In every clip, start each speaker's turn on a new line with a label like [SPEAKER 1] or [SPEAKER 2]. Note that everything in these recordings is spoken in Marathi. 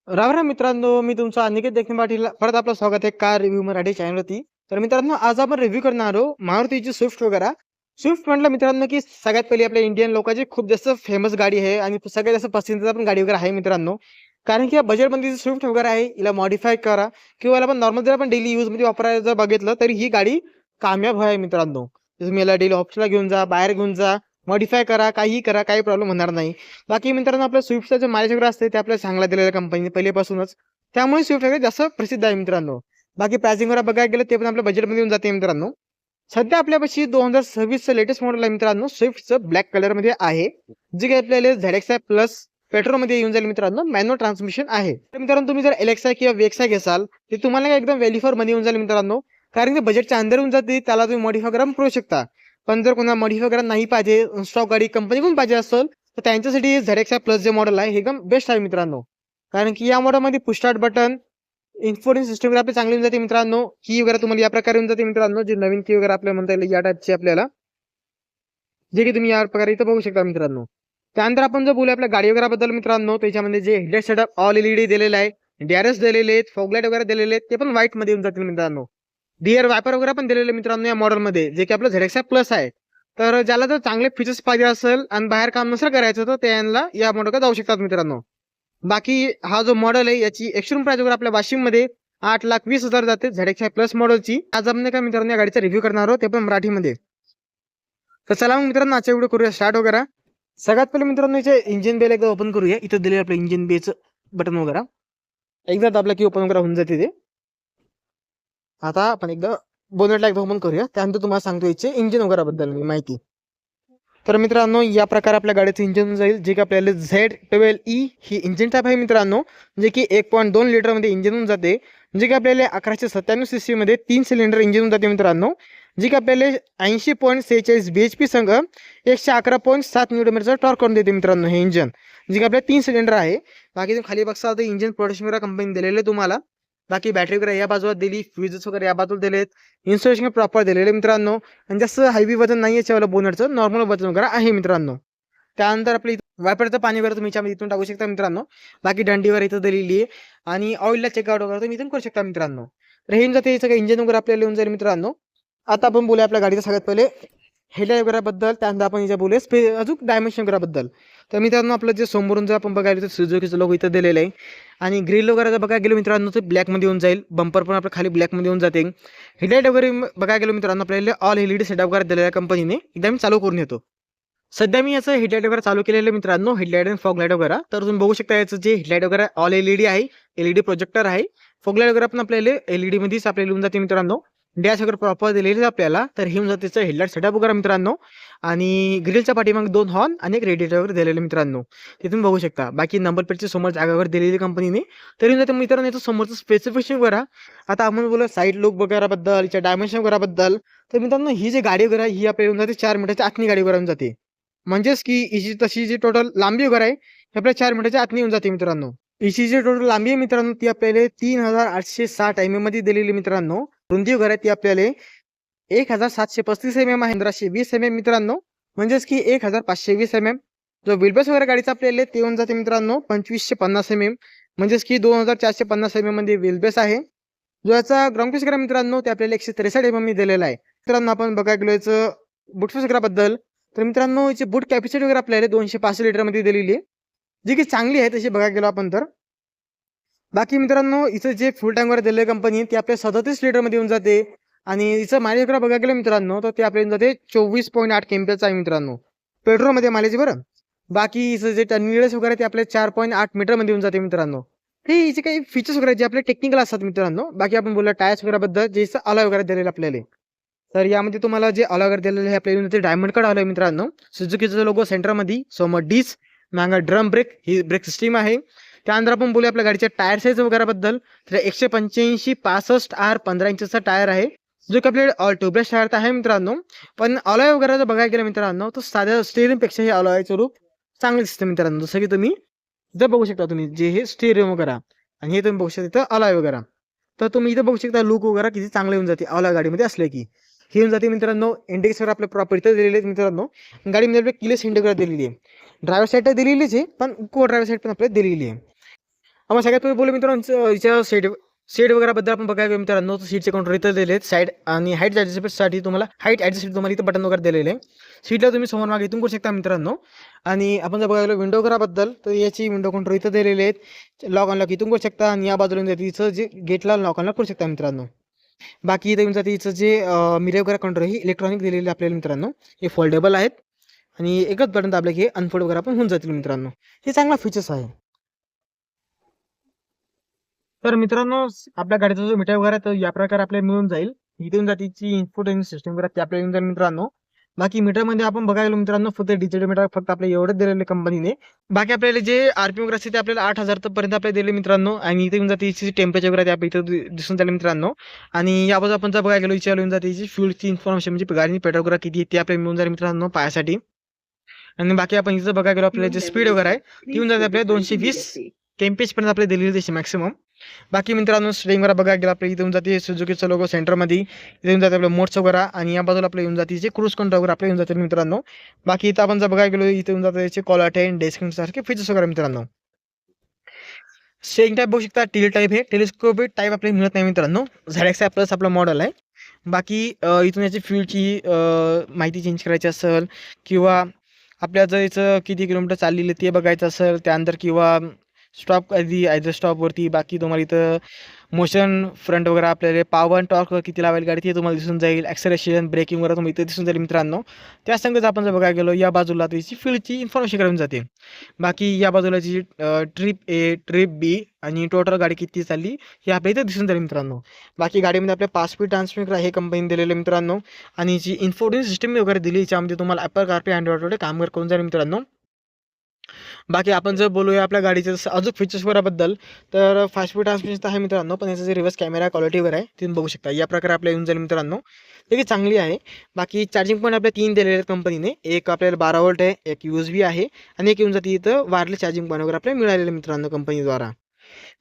[SPEAKER 1] राम राम मित्रांनो, मी तुमचा अनिकेत देखील पाटील. परत आपलं स्वागत आहे कार रिव्ह्यू मराठी चॅनलवरती. तर मित्रांनो, आज आपण रिव्ह्यू करणार आहोत मारुतीची स्विफ्ट वगैरे. स्विफ्ट म्हटलं मित्रांनो की सगळ्यात पहिली आपल्या इंडियन लोकांची खूप जास्त फेमस गाडी आहे आणि सगळ्यात जास्त पसंतीचा पण गाडी वगैरे आहे मित्रांनो. कारण की या बजेटमध्ये स्विफ्ट वगैरे आहे, हिला मॉडिफाय करा किंवा याला आपण नॉर्मल जर आपण डेली यूजमध्ये वापरायला जर बघितलं तरी ही गाडी कामयाब आहे मित्रांनो. तुम्ही याला डेली ऑफिसला घेऊन जा, बाहेर घेऊन जा, मॉडिफाय करा, काहीही करा, काही प्रॉब्लेम होणार नाही. बाकी मित्रांनो, आपलं स्विफ्टचं जे मायलेज वगैरे असते ते आपल्याला चांगला दिलेल्या कंपनीने पहिलेपासूनच, त्यामुळे स्विफ्ट वगैरे जास्त प्रसिद्ध आहे मित्रांनो. बाकी प्राइसिंग वगैरे बघायला गेलं ते पण आपल्या बजेटमध्ये येऊन जाते मित्रांनो. सध्या आपल्यापाशी 2026चं लेटेस्ट मॉडेल आहे मित्रांनो, स्विफ्टचं ब्लॅक कलरमध्ये आहे, जे काही आपल्याला ZXi प्लस पेट्रोलमध्ये येऊन जाईल मित्रांनो. मॅन्युअल ट्रान्समिशन आहे. तर मित्रांनो, तुम्ही जर LXi किंवा VXi घेसाल ते तुम्हाला एकदम व्हॅल्यू फॉर मनी येऊन जाईल मित्रांनो. कारण की बजेटच्या अंदर येऊन जाते, त्याला तुम्ही मॉडिफाय करून करू शकता. पण जर कोणाला मॉडिफाय करायला नाही पाहिजे, स्टॉक गाडी कंपनीकडून पाहिजे असेल, तर त्यांच्यासाठी ZXi प्लस जे मॉडेल आहे हे एकदम बेस्ट आहे मित्रांनो. कारण की या मॉडेलमध्ये push start button, infotainment system वगैरे आपली चांगली येऊन जाते मित्रांनो. की वगैरे तुम्हाला या प्रकारे येऊन जाते मित्रांनो, जे नवीन की वगैरे आपल्याला म्हणता येईल या टाईपची आपल्याला, जे की तुम्ही या प्रकारे इथं बघू शकता मित्रांनो. त्यानंतर आपण जर बोलू आपल्या गाडी वगैरे बद्दल मित्रांनो, त्याच्यामध्ये जे हेडलाइट सेटअप ऑल LED दिलेला आहे, DRS दिलेले आहेत, फॉगलाइट वगैरे दिलेले आहेत, ते पण व्हाईट मध्ये येऊन जातील मित्रांनो. डिअर वायपर वगैरे पण दिलेले मित्रांनो या मॉडेलमध्ये, जे की आपलं ZXi प्लस आहे. तर ज्याला जर चांगले फीचर्स पाहिजे असेल आणि बाहेर काम नसेल करायचं, तर त्यांना या मॉडेलकडे जाऊ शकतात मित्रांनो. बाकी हा जो मॉडेल आहे याची एक्स्ट्रीम प्राइस वगैरे आपल्या वाशिममध्ये 8,20,000 जाते ZXi प्लस मॉडेलची. आज आपण काय मित्रांनो या गाडीचा रिव्ह्यू करणार आहोत, ते पण मराठीमध्ये. तर चला मग मित्रांनो, आजच्या व्हिडिओ करूया स्टार्ट वगैरे. सगळ्यात पहिले मित्रांनो याचे इंजिन बेल एकदा ओपन करूया. इथं दिले आपलं इंजिन बेचं बटन वगैरे, एकदा दाबलं की ओपन वगैरे होऊन जाते ते. आता आपण एकदा बोनेटला एकदा ओपन करूया, त्यानंतर तुम्हाला सांगतो याचे इंजिन वगैरे बद्दल माहिती. तर मित्रांनो, या प्रकारे आपल्या गाडीचं इंजिन जाईल, जे की आपल्याला Z12E ही इंजिन टाईप आहे मित्रांनो, जे की 1.2 लिटरमध्ये इंजिन होऊन जाते, जे की आपल्याला 1197 cc मध्ये 3 सिलेंडर इंजिन होऊन जाते मित्रांनो, जे की आपल्याला 80.46 bhp संघ 111.7 न्यूटन टॉर्क करून देते मित्रांनो हे इंजिन, जे की आपल्या 3 सिलेंडर आहे. बाकी तुम्ही खाली बघता तर इंजिन प्रोडक्शन वगैरे कंपनी दिलेले तुम्हाला. बाकी बॅटरी वगैरे या बाजूला दिली, फ्युजेस वगैरे या बाजूला दिलेत, इन्स्टॉलेशन प्रॉपर दिलेले मित्रांनो. आणि जास्त हायवी वजन नाही याच्यावाला बोनटचं, नॉर्मल वजन वगैरे आहे मित्रांनो. त्यानंतर आपली वायपरचं पाणी वगैरे तुम्ही याच्यामध्ये इथून टाकू शकता मित्रांनो. बाकी दंडीवर इथं दिलेली आहे आणि ऑइलला चेकआउट वगैरे तुम्ही इथून करू शकता मित्रांनो. तर हे जाते सगळं इंजिन वगैरे आपल्याला येऊन जाईल मित्रांनो. आता आपण बोलूया आपल्या गाडीचा सगळ्यात पहिले हेडलाईट वगैरे बद्दल, त्यानंतर आपण इथे बोलूया अजून डायमेन्शन वगैरे बद्दल. तर मित्रांनो, आपलं जे समोरून जर आपण बघायला तर सुझुकीचं लोगो इथं दिलेलं आहे आणि ग्रिल वगैरे जर बघायला गेलो मित्रांनो तर ब्लॅकमध्ये येऊन जाईल. बंपर पण आपलं खाली ब्लॅकमध्ये येऊन जाते. हेडलाईट वगैरे बघायला गेलो मित्रांनो, आपल्याला ऑल LED सेटअप वगैरे दिलेल्या कंपनीने एकदा मी चालू करून येतो. सध्या मी याचं हेडलाईट वगैरे चालू केलेलं मित्रांनो, हेडलाईट आणि फॉग लाईट वगैरे. तर तुम्ही बघू शकता याचं जे हेडलाईट वगैरे ऑल LED आहे, LED प्रोजेक्टर आहे. फॉग लाईट वगैरे पण आपल्याला LED मध्येच आपल्याला येऊन जाते मित्रांनो. डॅश वगैरे प्रॉपर दिलेली आपल्याला. तर हे येऊन जाते त्याचं हेडलाईट सेटअप वगैरे मित्रांनो. आणि ग्रिलच्या पाठीमागे 2 हॉर्न आणि एक रेडिएटर वगैरे दिलेले मित्रांनो, ते तुम्ही बघू शकता. बाकी नंबर प्लेटच्या समोर जागा वगैरे दिलेली कंपनीने. तरी जाते मित्रांनो याचं समोरचं स्पेसिफिकेशन वगैरे. आता आपण बोलू साईड लुक वगैरे बद्दल, याच्या डायमेन्शन वगैरे बद्दल. तर मित्रांनो, ही जी गाडी वगैरे ही आपल्याला येऊन जाते 4 मीटरच्या आतनी गाडी वगैरे येऊन जाते. म्हणजेच की हिची तशी जी टोटल लांबी वगैरे आहे ही आपल्या 4 मीटरच्या आतनी येऊन जाते मित्रांनो. हिची जी टोटल लांबी आहे मित्रांनो ती आपल्याला 3860 mm मध्ये दिलेली मित्रांनो. रुंदी वगैरे ती आपल्याला 1735 mm आहे, 1520 mm मित्रांनो, म्हणजेच की 1520 mm. जो व्हीलबेस वगैरे गाडीचा आपल्याला ते येऊन जाते मित्रांनो 2550 mm, म्हणजेच की 2450 mm मध्ये व्हीलबेस आहे. जो याचा ग्राउंड क्लिअरन्स वगैरे मित्रांनो ते आपल्याला 163 mm दिलेला आहे मित्रांनो. आपण बघायला गेलो याचं बूट वगैरे बद्दल, तर मित्रांनो याची बूट कॅपॅसिटी वगैरे आपल्याला 265 लिटरमध्ये दिलेली आहे, जी की चांगली आहे तशी बघायला गेलो आपण तर. बाकी मित्रांनो, इथं जे फुल टँक वर दिलेली कंपनी ती आपल्या 37 लिटरमध्ये येऊन जाते. आणि हिचं मायलेज वगैरे बघायला गेलं मित्रांनो तर ते आपल्याला जाते 24.8 kmph आहे मित्रांनो, पेट्रोलमध्ये मायलेज बरं. बाकी हिचं जे टर्निंग वगैरे ते आपल्या 4.8 मीटरमध्ये येऊन जाते मित्रांनो. हे हिचे काही फीचर्स वगैरे जे आपले टेक्निकल असतात मित्रांनो. बाकी आपण बोलला टायर्स वगैरे बद्दल, जे अलॉय वगैरे दिलेलं आपल्याला. तर यामध्ये तुम्हाला जे अलॉय वगैरे दिलेलं आहे आपल्याला डायमंड कट अलॉय मित्रांनो. सुझुकीचा लोगो सेंटरमध्ये, समोर डिस्क, मागं ड्रम ब्रेक ही ब्रेक सिस्टीम आहे. त्यानंतर आपण बोलूया आपल्या गाडीच्या टायर साईज वगैरे बद्दल. तर 185 65 R 15 इंचचा टायर आहे, जो की आपल्याला ऑल ट्यूबलेस टायर आहे मित्रांनो. पण अलॉय वगैरे जर बघायला गेलं मित्रांनो तर साध्या स्टेअरिंग पेक्षा हे अलॉयचं रूप चांगलं दिसतं मित्रांनो. जसं की तुम्ही इथं बघू शकता, तुम्ही जे हे स्टेअरिंग वगैरे आणि हे तुम्ही बघू शकता इथं अलॉय वगैरे. तर तुम्ही इथं बघू शकता लुक वगैरे किती चांगलं येऊन जाते अलॉय गाडीमध्ये असले की. हे येऊन जाते मित्रांनो. इंडिकेटर आपल्या प्रॉपर इथं दिलेले आहेत मित्रांनो. गाडीमध्ये आपल्या किलेस इंडिकेटर दिलेली आहे. ड्रायव्हर साईड तर दिलेलीच आहे, पण को ड्रायव्हर साईड पण आपल्याला दिलेली आहे. मग सगळ्यात पहिले बोलू मित्रांनो याच्या सीट वगैरेबद्दल आपण बघायला गेलो मित्रांनो, तर सीटचे काउंटर इथं दिले आहेत साईड आणि हाईट ॲडजस्टमेंटसाठी तुम्हाला हाईट ॲडजस्टमेंट तुम्हाला इथं बटन वगैरे दिलेले आहे. सीटला तुम्ही समोर मागे इथून करू शकता मित्रांनो. आणि आपण जर बघायला विंडो वगैरेबद्दल, तर याची विंडो काउंटर इथं दिलेले आहेत. लॉक अनलॉक इथून करू शकता आणि या बाजूला तिचं जे गेटला लॉक अनलॉक करू शकता मित्रांनो. बाकी इथं येऊन जाते हिचं जे मिरर वगैरे काउंटर ही इलेक्ट्रॉनिक दिलेली आपल्याला मित्रांनो. हे फोल्डेबल आहेत आणि एकच बटन दाबलं की हे अनफोल्ड वगैरे पण होऊन जातील मित्रांनो. हे चांगला फीचर्स आहे. तर मित्रांनो आपल्या गाडीचा जो मीटर वगैरे तर या प्रकारे आपल्याला मिळून जाईल. इथून जातीची इन्फोटेनमेंट सिस्टम वगैरे ते आपल्याला येऊन जाईल मित्रांनो. बाकी मीटरमध्ये आपण बघायला मित्रांनो फक्त डिजिटल मीटर फक्त आपल्याला एवढंच दिलेलं कंपनीने. बाकी आपल्याला जे आरपीएम वगैरे असते ते आपल्याला 8,000 पर्यंत आपल्याला दिले मित्रांनो. आणि इथे येऊन जाते टेम्परेचर वगैरे ते इथं दिसून जाईल मित्रांनो. आणि या बाजू आपण जर बघायला गेलो याच्यावर येऊन जाते फ्यूलची इन्फॉर्मेशन म्हणजे गाडीची पेट्रोल वगैरे किती आहे ते आपल्याला मिळून जाईल मित्रांनो पायासाठी. आणि बाकी आपण इथं बघायला गेलो आपल्याला जे स्पीड वगैरे आहे ती येऊन जाते आपल्याला 220 kmph पर्यंत आपल्याला दिलेली दिसते मॅक्सिमम. बाकी मित्रांनो स्टेरिंग वगैरे बघायला गेलं आपल्या इथे येऊन जाते सुझुकीचा लोगो सेंटरमध्ये. इथे येऊन जाते आपलं मोड्स वगैरे आणि या बाजूला आपल्या येऊन जाते जे क्रूज कंट्रोल वगैरे आपल्या येऊन जाते मित्रांनो. बाकी इथं आपण जर बघायला गेलो इथे येऊन जाते याचे कॉलर अटेंड डेस्क सारखे फीचर्स वगैरे मित्रांनो. स्टेरिंग टाईप बघू शकता टील टाईप हे टेलिस्कोपिक टाईप आपल्याला मिळत नाही मित्रांनो. ZX प्लस आपला मॉडेल आहे. बाकी इथून याची फ्यूलची माहिती चेंज करायची असेल किंवा आपल्या जर याचं किती किलोमीटर चाललेलं ते बघायचं असेल त्यानंतर किंवा स्टॉप कधी आयदर स्टॉपवरती. बाकी तुम्हाला इथं मोशन फ्रंट वगैरे आपल्याला पॉवर टॉर्क किती लावायला गाडी ते तुम्हाला दिसून जाईल. ॲक्सेलरेशन ब्रेकिंग वगैरे तुम्हाला इथं दिसून जाईल मित्रांनो. त्या संगत आपण जर बघायला गेलो या बाजूला त्याची फ्यूलची इन्फॉर्मेशन करून जाते. बाकी या बाजूला जी ट्रिप ए ट्रिप बी आणि टोटल गाडी किती चालली हे आपल्या इथं दिसून जाईल मित्रांनो. बाकी गाडीमध्ये आपल्या 5 स्पीड ट्रान्समिटर हे कंपनी दिलेलं मित्रांनो. आणि जी इन्फोटेनमेंट सिस्टम वगैरे दिली याच्यामध्ये तुम्हाला ॲपल कारप्ले अँड्रॉइड काम करून जाईल मित्रांनो. बाकी आपण जर बोलूया आपल्या गाडीचं अजून फीचर्स वगैरेबद्दल, तर 5 स्पीड ट्रान्समिशन तर आहे मित्रांनो. पण याचं जे रिव्हर्स कॅमेरा क्वालिटीवर आहे तुम्ही बघू शकता या प्रकारे आपल्याला येऊन जाईल मित्रांनो. ते चांगली आहे. बाकी चार्जिंग पॉईंट आपल्या 3 दिलेले आहेत कंपनीने. एक आपल्याला 12 व्होल्ट आहे, एक USB आहे आणि एक येऊन जाते इथं वायरलेस चार्जिंग पॉईंट वगैरे आपल्याला मिळालेलं मित्रांनो कंपनीद्वारा.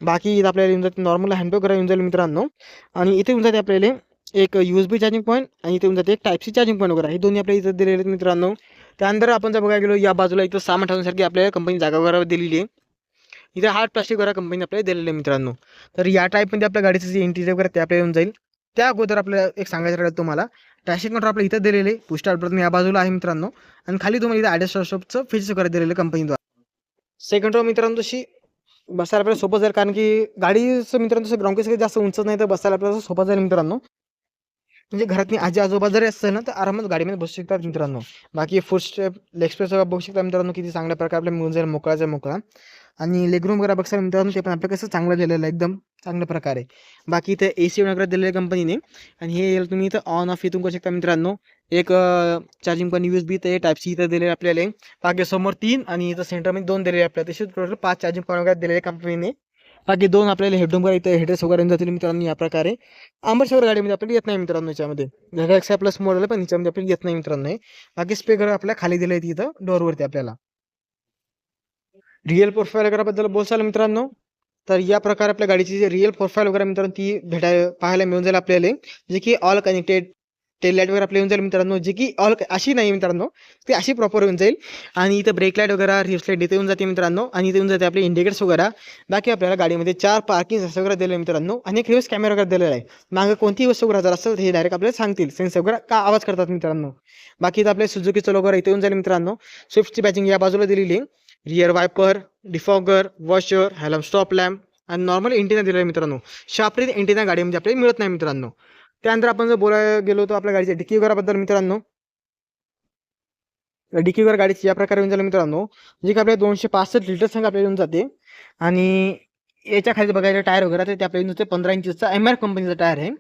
[SPEAKER 1] बाकी इथं आपल्याला येऊन जाते नॉर्मल हँडबॅग वगैरे येऊन जाईल मित्रांनो. आणि इथे येऊन जाते आपल्याला एक USB चार्जिंग पॉईंट आणि इथे येऊन जाते एक टाईप सी चार्जिंग पॉईंट वगैरे हे दोन्ही आपल्या इथं दिलेले आहेत मित्रांनो. त्यानंतर आपण जर बघायला गेलो या बाजूला इथं सामान ठेवण्यासारखी आपल्याला कंपनी जागा वगैरे दिलेली आहे. इथे हार्ड प्लास्टिक वगैरे कंपनी आपल्याला दिलेलं आहे मित्रांनो. तर या टाईपमध्ये आपल्या गाडीचं जे इंटिरियर वगैरे ते आपल्याला येऊन जाईल. त्या अगोदर आपल्याला एक सांगायचं राहिलं तुम्हाला ट्रॅशिंग कंट्रोल आपल्या इथं दिलेले पुश स्टार्ट बटन या बाजूला आहे मित्रांनो. आणि खाली तुम्हाला इथं ॲडजस्टरचं फीचर्स वगैरे दिलेलं कंपनीद्वारा. सेकंड रो मित्रांनो तशी बसायला आपल्याला सोपं जाईल कारण की गाडीचं मित्रांनो तसं ग्राउंड काही जास्त उंच नाही तर बसायला आपल्याला सोपं जाईल मित्रांनो. म्हणजे घरातली आजी आजोबा जरी असतं ना तर आरामात गाडीमध्ये बसू शकतात मित्रांनो. बाकी फुट स्टेप लेग स्पेस वगैरे बघू शकता मित्रांनो किती चांगल्या प्रकारे आपल्याला मिळून जाईल मोकळाचा मोकळा. आणि लेगरूम वगैरे बघता मित्रांनो ते पण आपलं कसं चांगलं दिलेलं आहे एकदम चांगल्या प्रकारे. बाकी इथं AC वगैरे दिलेलं आहे कंपनीने. आणि हे तुम्ही इथं ऑन ऑफ इथून करू शकता मित्रांनो. एक चार्जिंग पण USB ते टाईप C इथं दिलेलं आपल्याला. बाकी समोर 3 आणि इथं सेंटरमध्ये 2 दिलेले आपल्याला. तसे टोटल 5 चार्जिंग पॉईंट वगैरे दिलेले कंपनीने. बाकी 2 आपल्याला हेडरूम वगैरे इथं हेडरेस्ट वगैरे येऊन जातील मित्रांनो या प्रकारे. आंबरशेवर गाडीमध्ये आपल्याला येत नाही मित्रांनो याच्यामध्ये. ZX प्लस मॉडेल पण याच्यामध्ये आपल्याला येत नाही मित्रांनो. बाकी स्पीकर आपल्याला खाली दिले आहेत इथं डोअरवरती आपल्याला. रिअल प्रोफाईल वगैरेबद्दल बोलचाल मित्रांनो, तर या प्रकारे आपल्या गाडीची जी रिअल प्रोफाईल वगैरे मित्रांनो ती पाहायला मिळून जाईल आपल्याला. जे की ऑल कनेक्टेड टेल लाईट वगैरे आपल्याला येऊन जाईल मित्रांनो. जे की ऑल अशी नाही मित्रांनो, ती अशी प्रॉपर येऊन जाईल. आणि इथं ब्रेक लाईट वगैरे रिव्हर्स लाईट इथे येऊन जाते मित्रांनो. आणि इथे येऊन जाते आपले इंडिकेटर्स वगैरे. बाकी आपल्याला गाडीमध्ये 4 पार्किंग सेन्सर वगैरे दिले मित्रांनो. आणि एक रिव्हर्स कॅमेरा वगैरे दिलेला आहे. मागं कोणतीही वस्तू वगैरे जर असेल तर हे डायरेक्ट आपल्याला सांगतील सेन्सर वगैरे का आवाज करतात मित्रांनो. बाकी इथं आपल्या सुझुकीचं लोगो इथे येऊन जाईल मित्रांनो. स्विफ्टची बॅचिंग या बाजूला दिलेली आहे. रिअर वायपर, डिफॉगर, वॉशर, हॅलम स्टॉप लॅम्प आणि नॉर्मल एंटिना दिलेला आहे मित्रांनो. शार्पली एंटिना गाडीमध्ये आपल्याला मिळत नाही मित्रांनो. त्यानंतर आपण जर बोलायला गेलो तर आपल्या गाडीच्या डिकी वगैरेबद्दल मित्रांनो. डिकी वगैरे गाडीची या प्रकारे येऊन जाईल मित्रांनो. जे की आपल्याला 265 लिटर संघ आपल्याला येऊन जाते. आणि याच्या खाली बघायला टायर वगैरे ते आपल्याला येऊन जाते 15 इंचचा MR कंपनीचा टायर आहे.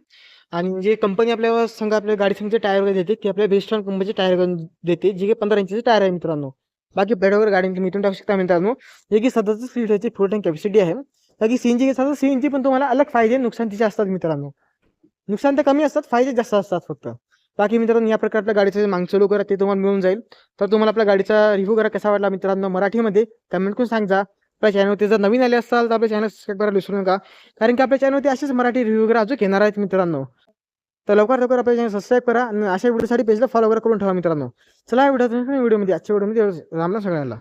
[SPEAKER 1] आणि जे कंपनी आपल्या संघ आपल्या गाडी संघचे टायर वगैरे देते ते आपल्या बेस्टॉन कंपनीचे टायर देते जे की 15 इंचचे टायर आहे मित्रांनो. बाकी पेड वगैरे गाडी तुम्ही इथून टाकू शकता मित्रांनो. जे की 27 सीटरची फुल टँक कॅपॅसिटी आहे. बाकी CNG घेतला तर CNG पण तुम्हाला अलग फायदे नुकसान तिचे असतात मित्रांनो. नुकसान तर कमी असतात, फायदे जास्त असतात फक्त. बाकी मित्रांनो या प्रकार आपल्या गाडीचे मागचं लोक ते तुम्हाला मिळून जाईल. तर तुम्हाला आपल्या गाडीचा रिव्ह्यू करा कसा वाटला मित्रांनो मराठीमध्ये कमेंट करून सांगा. आपल्या चॅनलवरती जर नवीन आले असाल तर आपल्या चॅनल सबस्क्राईब करायला विसरू नका. कारण की आपल्या चॅनलवरती असेच मराठी रिव्ह्यू वगैरे अजून येणार आहेत मित्रांनो. तर लवकर आपल्या चॅनल सबस्क्राईब करा आणि अशा व्हिडिओसाठी पेजला फॉलो वगैरे करून ठेवा मित्रांनो. चला व्हिडिओमध्ये आजच्या व्हिडिओमध्ये राम राम सगळ्यांना.